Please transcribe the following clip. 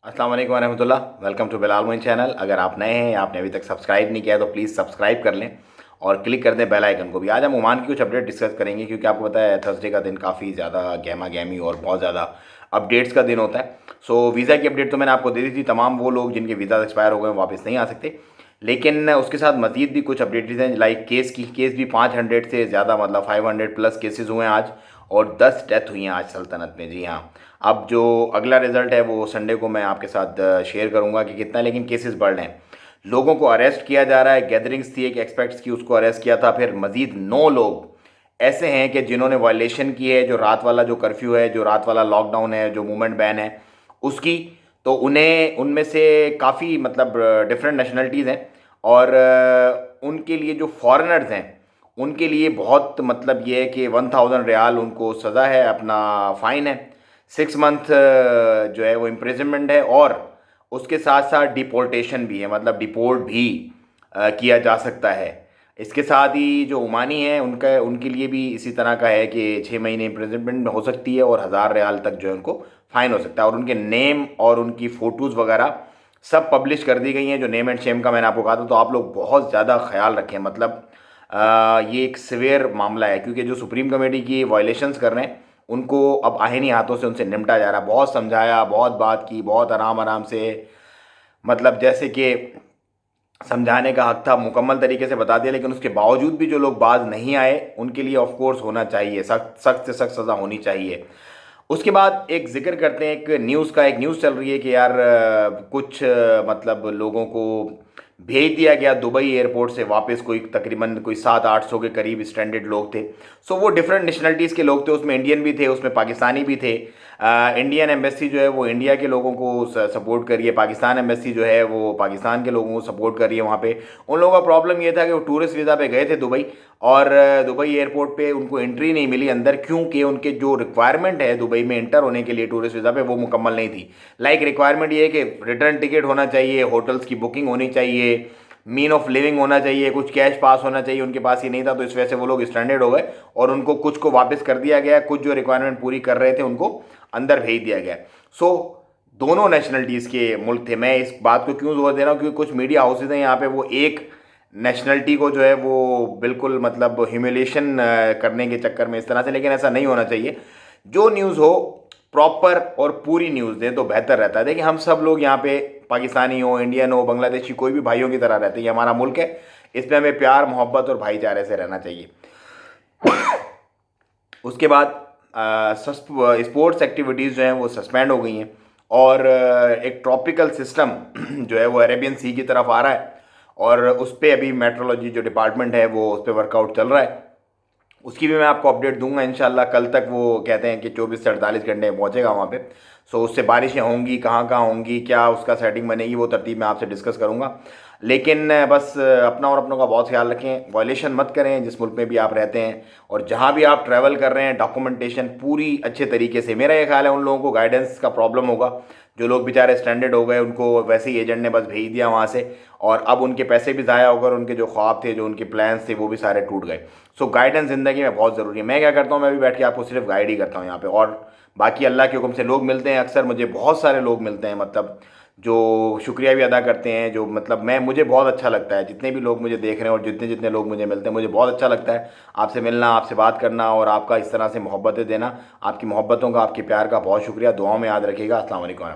अस्सलाम वालेकुम रहमतुल्लाह। Welcome to Bilal Moin channel. अगर आप नए हैं या आपने अभी तक सब्सक्राइब नहीं किया है तो प्लीज़ सब्सक्राइब कर लें और क्लिक कर दें बेल आइकन को भी। आज हम ओमान की कुछ अपडेट डिस्कस करेंगे क्योंकि आपको पता है थर्सडे का दिन काफ़ी ज़्यादा गहमा गहमी और बहुत ज़्यादा अपडेट्स का दिन होता है। सो वीज़ा की अपडेट तो मैंने आपको दे दी थी। तमाम वो लोग जिनके वीज़ा एक्सपायर हो गए वापस नहीं आ सकते, लेकिन उसके साथ मजीद भी कुछ अपडेट्स हैं। लाइक केस भी 500 से ज़्यादा, मतलब 500 प्लस केसेस हुए हैं आज और 10 डेथ हुई हैं आज सल्तनत में। जी हाँ, अब जो अगला रिजल्ट है वो संडे को मैं आपके साथ शेयर करूंगा कि कितना, लेकिन केसेस बढ़ रहे हैं। लोगों को अरेस्ट किया जा रहा है। गैदरिंग्स थी एक एक्सपेक्ट्स की, उसको अरेस्ट किया था। फिर मजीद 9 लोग ऐसे हैं कि जिन्होंने वायलेशन की है, जो रात वाला जो कर्फ्यू है, जो रात वाला लॉकडाउन है, जो मूवमेंट बैन है उसकी, तो उन्हें उनमें से काफ़ी मतलब डिफरेंट नेशनलिटीज़ हैं और उनके लिए जो फॉरेनर्स हैं उनके लिए बहुत मतलब ये है कि 1000 रियाल उनको सज़ा है, अपना फ़ाइन है, 6 मंथ जो है वो इम्प्रिजनमेंट है और उसके साथ साथ डिपोर्टेशन भी है, मतलब डिपोर्ट भी किया जा सकता है। इसके साथ ही जो ओमानी हैं उनका उनके लिए भी इसी तरह का है कि 6 महीने इम्प्रिजनमेंट हो सकती है और 1000 रियाल तक जो है उनको फ़ाइन हो सकता है। और उनके नेम और उनकी फ़ोटोज़ वगैरह सब पब्लिश कर दी गई हैं, जो नेम एंड शेम का मैंने आपको कहा था। तो आप लोग बहुत ज़्यादा ख्याल रखें, मतलब ये एक सिवियर मामला है क्योंकि जो सुप्रीम कमेटी की वायलेशंस कर रहे हैं उनको अब आहिनी हाथों से उनसे निपटा जा रहा है। बहुत समझाया, बहुत बात की, बहुत आराम आराम से, मतलब जैसे कि समझाने का हक था, मुकम्मल तरीके से बता दिया, लेकिन उसके बावजूद भी जो लोग बाज नहीं आए उनके लिए ऑफ कोर्स होना चाहिए, सख्त सख्त से सख्त सज़ा होनी चाहिए। उसके बाद एक जिक्र करते हैं एक न्यूज़ का। एक न्यूज़ चल रही है कि यार कुछ मतलब लोगों को भेज दिया गया दुबई एयरपोर्ट से वापस, कोई तकरीबन कोई 700-800 के करीब स्टैंडर्ड लोग थे। सो वो डिफरेंट नेशनलिटीज़ के लोग थे, उसमें इंडियन भी थे, उसमें पाकिस्तानी भी थे। इंडियन एम्बेसी जो है वो इंडिया के लोगों को सपोर्ट कर रही है, पाकिस्तान एम्बेसी जो है वो पाकिस्तान के लोगों को सपोर्ट कर रही है। वहाँ पे उन लोगों का प्रॉब्लम ये था कि वो टूरिस्ट वीज़ा पे गए थे दुबई और दुबई एयरपोर्ट पे उनको एंट्री नहीं मिली अंदर, क्योंकि उनके जो रिक्वायरमेंट है दुबई में एंटर होने के लिए टूरिस्ट वीज़ा पे वो मुकम्मल नहीं थी। लाइक रिक्वायरमेंट ये है कि रिटर्न टिकट होना चाहिए, होटल्स की बुकिंग होनी चाहिए, मीन ऑफ लिविंग होना चाहिए, कुछ कैश पास होना चाहिए। उनके पास ये नहीं था, तो इस वजह से वो लोग स्टैंडर्ड हो गए और उनको कुछ को वापस कर दिया गया, कुछ जो रिक्वायरमेंट पूरी कर रहे थे उनको अंदर भेज दिया गया। सो दोनों नेशनलिटीज़ के मुल्क थे। मैं इस बात को क्यों जोर दे रहा हूँ, क्योंकि कुछ मीडिया हाउसेज हैं यहाँ पे वो एक नेशनलिटी को जो है वो बिल्कुल मतलब ह्यूमिलेशन करने के चक्कर में इस तरह से, लेकिन ऐसा नहीं होना चाहिए। जो न्यूज़ हो प्रॉपर और पूरी न्यूज़ दें तो बेहतर रहता है। देखिए, हम सब लोग यहाँ पे पाकिस्तानी हो, इंडियन हो, बांग्लादेशी, कोई भी भाइयों की तरह रहते हैं। ये हमारा मुल्क है, इसमें हमें प्यार मोहब्बत और भाईचारे से रहना चाहिए। उसके बाद स्पोर्ट्स एक्टिविटीज़ जो हैं वो सस्पेंड हो गई हैं और एक ट्रॉपिकल सिस्टम जो है वो अरेबियन सी की तरफ आ रहा है और उस पर अभी मेट्रोलॉजी जो डिपार्टमेंट है वो उस पर वर्कआउट चल रहा है। उसकी भी मैं आपको अपडेट दूंगा इंशाल्लाह। कल तक वो कहते हैं कि 24 से 48 घंटे में पहुंचेगा वहाँ पे। सो उससे बारिशें होंगी, कहाँ कहाँ होंगी, क्या उसका सेटिंग बनेगी, वो तरतीब मैं आपसे डिस्कस करूँगा। लेकिन बस अपना और अपनों का बहुत ख्याल रखें, वायलेशन मत करें जिस मुल्क में भी आप रहते हैं, और जहाँ भी आप ट्रैवल कर रहे हैं डॉक्यूमेंटेशन पूरी अच्छे तरीके से। मेरा ये ख्याल है उन लोगों को गाइडेंस का प्रॉब्लम होगा, जो लोग बेचारे स्टैंडर्ड हो गए, उनको वैसे ही एजेंट ने बस भेज दिया वहाँ से और अब उनके पैसे भी ज़ाया हो गए और उनके जो ख्वाब थे, जो उनके प्लान्स थे, वो भी सारे टूट गए। सो गाइडेंस ज़िंदगी में बहुत ज़रूरी है। मैं क्या करता हूँ, मैं भी बैठ के आपको सिर्फ गाइड ही करता हूँ यहाँ पे, और बाकी अल्लाह के हुक्म से लोग मिलते हैं। अक्सर मुझे बहुत सारे लोग मिलते हैं, मतलब जो शुक्रिया भी अदा करते हैं, जो मतलब मैं मुझे बहुत अच्छा लगता है जितने भी लोग मुझे देख रहे हैं और जितने जितने लोग मुझे मिलते हैं, मुझे बहुत अच्छा लगता है आपसे मिलना, आपसे बात करना और आपका इस तरह से मोहब्बतें देना। आपकी मोहब्बतों का, आपके प्यार का बहुत शुक्रिया। दुआओं में याद रखिएगा। अस्सलाम वालेकुम।